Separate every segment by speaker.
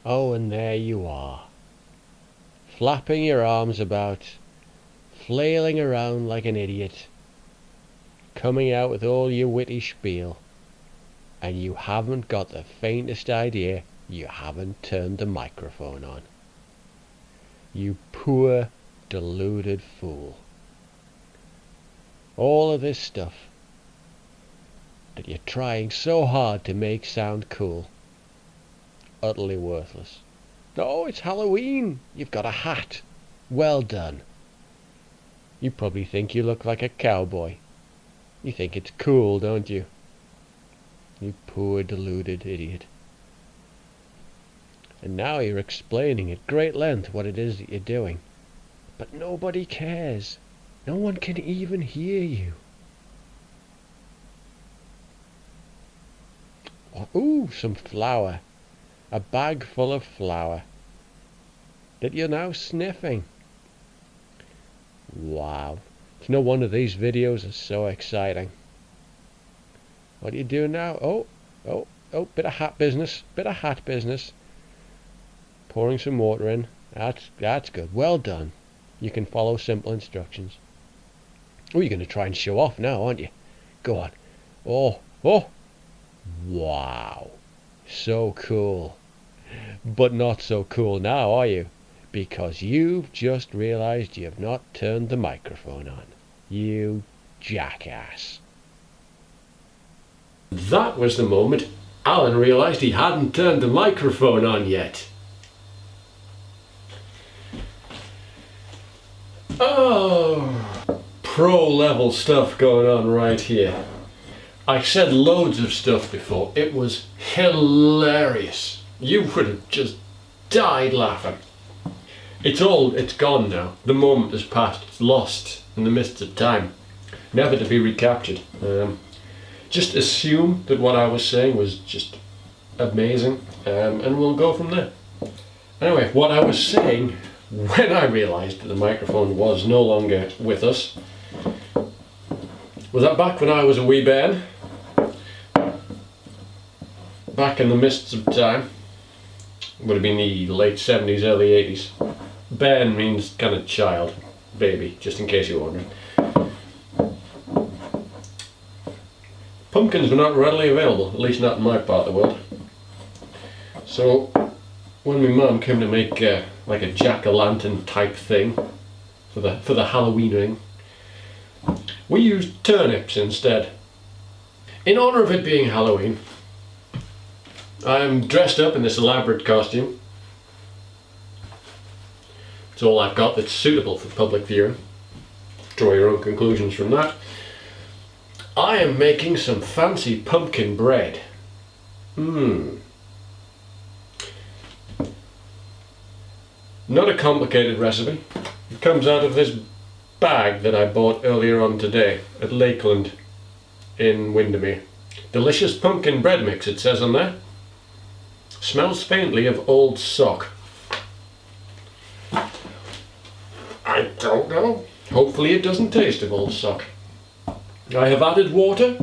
Speaker 1: Oh, and there you are, flapping your arms about, flailing around like an idiot, coming out with all your witty spiel, and you haven't got the faintest idea you haven't turned the microphone on. You poor, deluded fool. All of this stuff that you're trying so hard to make sound cool, utterly worthless. Oh, it's Halloween! You've got a hat. Well done. You probably think you look like a cowboy. You think it's cool, don't you? You poor, deluded idiot. And now you're explaining at great length what it is that you're doing. But nobody cares. No one can even hear you. Ooh, some flour. A bag full of flour that you're now sniffing. Wow. It's no wonder these videos are so exciting. What do you do now? Oh, bit of hat business. Pouring some water in. That's good. Well done. You can follow simple instructions. Oh, you're going to try and show off now, aren't you? Go on. Oh. Wow. So cool. But not so cool now, are you? Because you've just realized you've not turned the microphone on. You jackass. That was the moment Alan realized he hadn't turned the microphone on yet. Oh, pro level stuff going on right here. I said loads of stuff before. It was hilarious. You would have just died laughing. It's gone now. The moment has passed. It's lost in the mists of time, never to be recaptured. Just assume that what I was saying was just amazing, and we'll go from there. Anyway, what I was saying when I realised that the microphone was no longer with us was that back when I was a wee bairn, back in the mists of time, would have been the late 70s, early 80s. Bairn means kind of child, baby, just in case you're wondering. Pumpkins were not readily available, at least not in my part of the world. So when my mum came to make like a jack-o'-lantern type thing for the Halloweening, we used turnips instead. In honour of it being Halloween, I'm dressed up in this elaborate costume. It's all I've got that's suitable for public viewing. Draw your own conclusions from that. I am making some fancy pumpkin bread. Not a complicated recipe. It comes out of this bag that I bought earlier on today at Lakeland in Windermere. Delicious pumpkin bread mix, it says on there. Smells faintly of old sock. I don't know. Hopefully it doesn't taste of old sock. I have added water.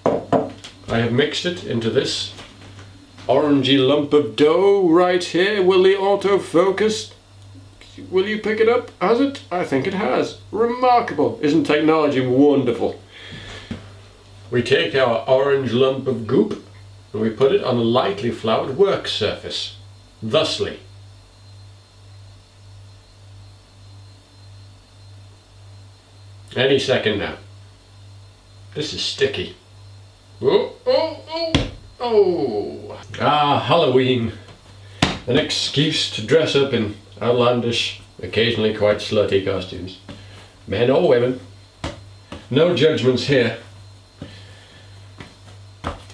Speaker 1: I have mixed it into this orangey lump of dough right here. Will the autofocus? Will you pick it up? Has it? I think it has. Remarkable. Isn't technology wonderful? We take our orange lump of goop and we put it on a lightly floured work surface. Thusly. Any second now. This is sticky. Oh. Halloween. An excuse to dress up in outlandish, occasionally quite slutty costumes. Men or women. No judgments here.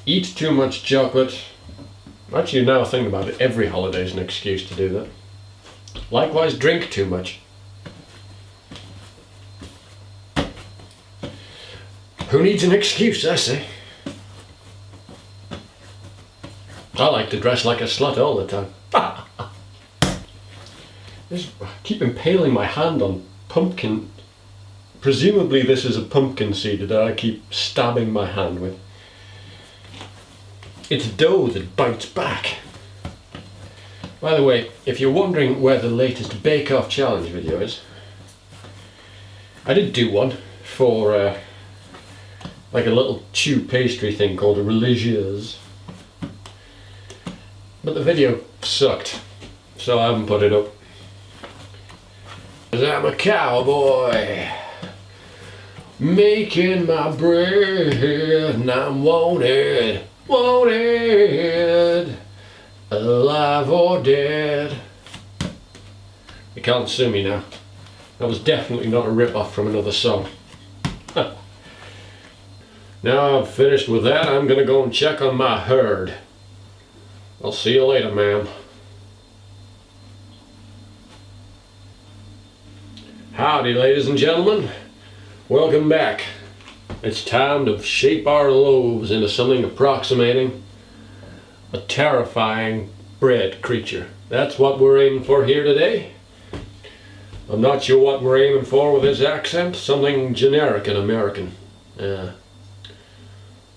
Speaker 1: Eat too much chocolate. Actually, now I think about it, every holiday is an excuse to do that. Likewise, drink too much. Who needs an excuse, I say? I like to dress like a slut all the time. I keep impaling my hand on pumpkin. Presumably this is a pumpkin seed that I keep stabbing my hand with. It's dough that bites back. By the way, if you're wondering where the latest Bake Off Challenge video is, I did do one for like a little chew pastry thing called a religieuse, but the video sucked, so I haven't put it up. 'Cause I'm a cowboy making my bread, and I'm wanted, alive or dead. You can't sue me now. That was definitely not a rip-off from another song. Now I've finished with that, I'm gonna go and check on my herd. I'll see you later, ma'am. Howdy, ladies and gentlemen. Welcome back. It's time to shape our loaves into something approximating a terrifying bread creature. That's what we're aiming for here today. I'm not sure what we're aiming for with this accent. Something generic and American.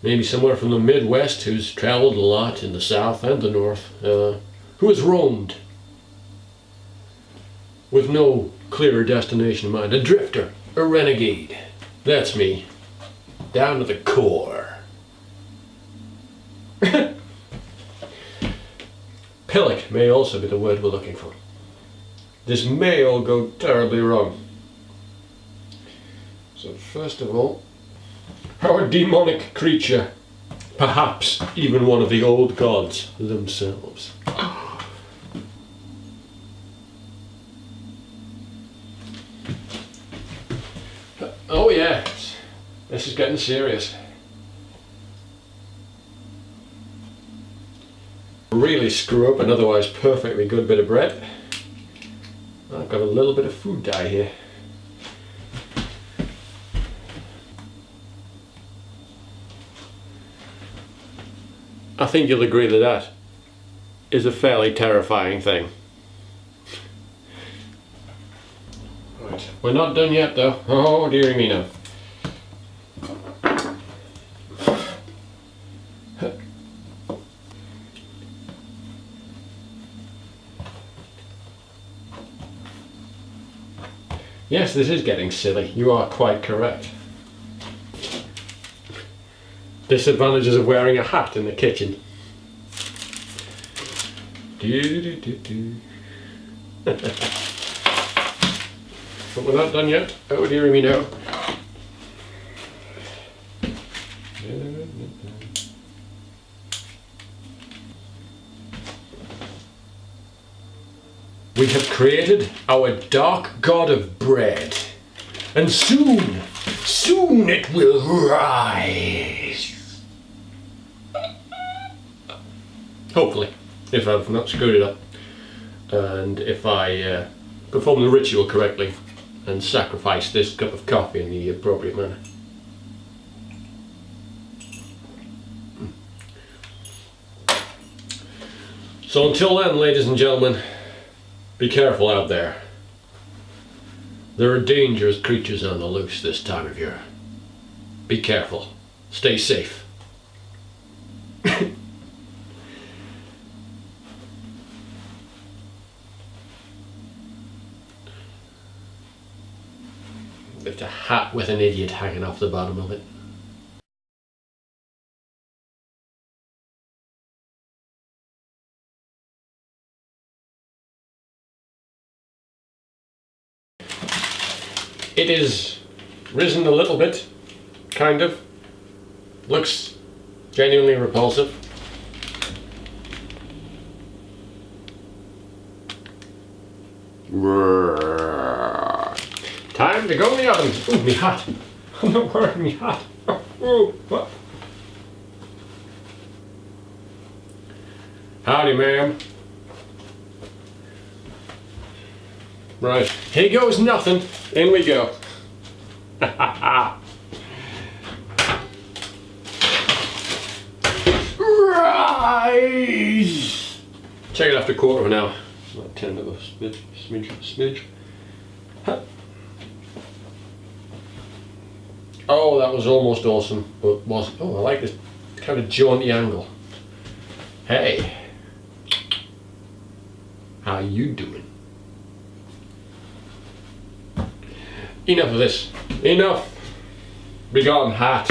Speaker 1: Maybe somewhere from the Midwest who's traveled a lot in the South and the North. Who has roamed with no clearer destination in mind. A drifter, a renegade. That's me. Down to the core. Pillock may also be the word we're looking for. This may all go terribly wrong. So first of all, our demonic creature, perhaps even one of the old gods themselves. Oh yeah, this is getting serious. Really screw up an otherwise perfectly good bit of bread. I've got a little bit of food dye here. I think you'll agree that that is a fairly terrifying thing. Right, we're not done yet though. Oh dearie me no. Yes, this is getting silly. You are quite correct. Disadvantages of wearing a hat in the kitchen. But we're not done yet. Oh dearie me no. We have created our dark god of bread, and soon it will rise. Hopefully, if I've not screwed it up, and if I perform the ritual correctly and sacrifice this cup of coffee in the appropriate manner. So until then, ladies and gentlemen, be careful out there. There are dangerous creatures on the loose this time of year. Be careful. Stay safe. It's a hat with an idiot hanging off the bottom of it. It is risen a little bit, kind of. Looks genuinely repulsive. Time to go in the oven. Ooh, me hat. I'm not wearing me hat. Ooh, what? Howdy, ma'am. Right, here goes nothing. In we go. Rise! Check it after a quarter of an hour. About 10 of a smidge. Huh. Oh, that was almost awesome, but wasn't. Oh, I like this kind of jaunty angle. Hey. How you doing? Enough of this. Enough. Begone, hat.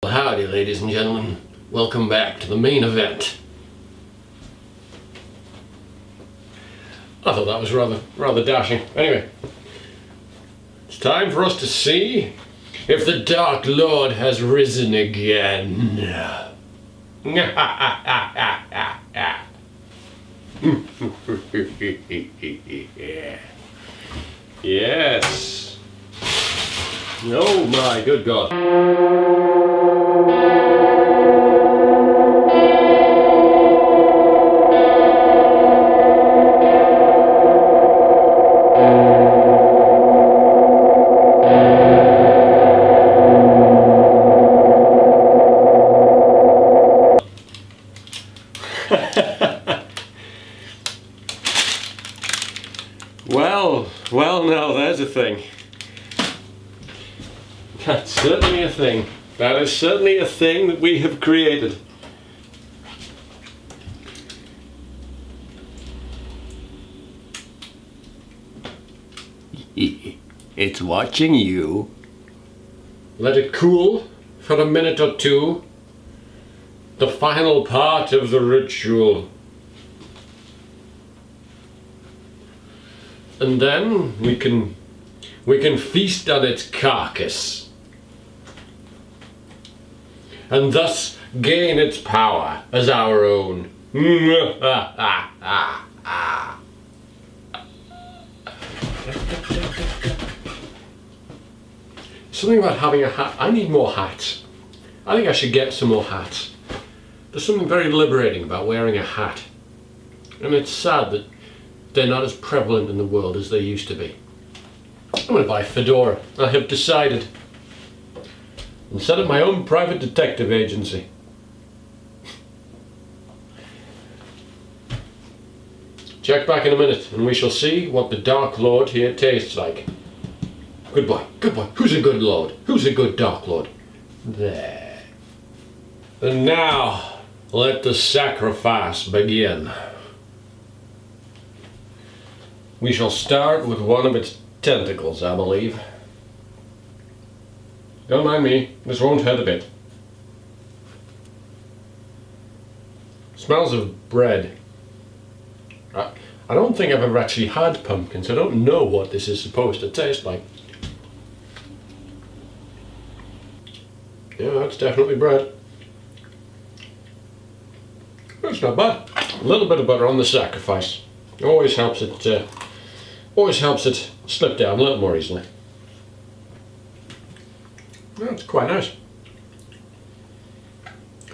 Speaker 1: Howdy, ladies and gentlemen. Welcome back to the main event. I thought that was rather dashing. Anyway, it's time for us to see if the Dark Lord has risen again. Yes. Oh my good God. Well, now there's a thing. That's certainly a thing. That is certainly a thing that we have created. It's watching you. Let it cool for a minute or two. The final part of the ritual. And then we can feast on its carcass and thus gain its power as our own. Something about having a hat. I need more hats. I think I should get some more hats. There's something very liberating about wearing a hat. And it's sad that they're not as prevalent in the world as they used to be. I'm going to buy a fedora. I have decided. And set up my own private detective agency. Check back in a minute and we shall see what the Dark Lord here tastes like. Good boy, good boy. Who's a good lord? Who's a good Dark Lord? There. And now, let the sacrifice begin. We shall start with one of its tentacles, I believe. Don't mind me, this won't hurt a bit. Smells of bread. I don't think I've ever actually had pumpkins. I don't know what this is supposed to taste like. Yeah, that's definitely bread. That's not bad. A little bit of butter on the sacrifice. Always helps it slip down a little more easily. That's quite nice.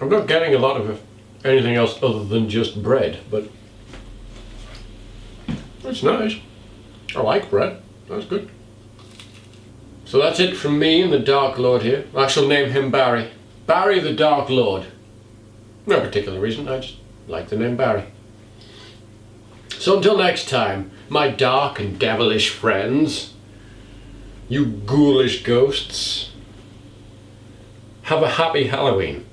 Speaker 1: I'm not getting a lot of anything else other than just bread, but it's nice. I like bread. That's good. So that's it from me and the Dark Lord here. I shall name him Barry. Barry the Dark Lord. No particular reason, I just like the name Barry. So until next time, my dark and devilish friends, you ghoulish ghosts, have a happy Halloween.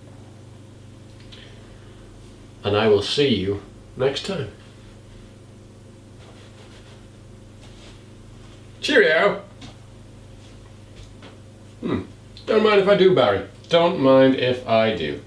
Speaker 1: And I will see you next time. Cheerio! Don't mind if I do, Barry. Don't mind if I do.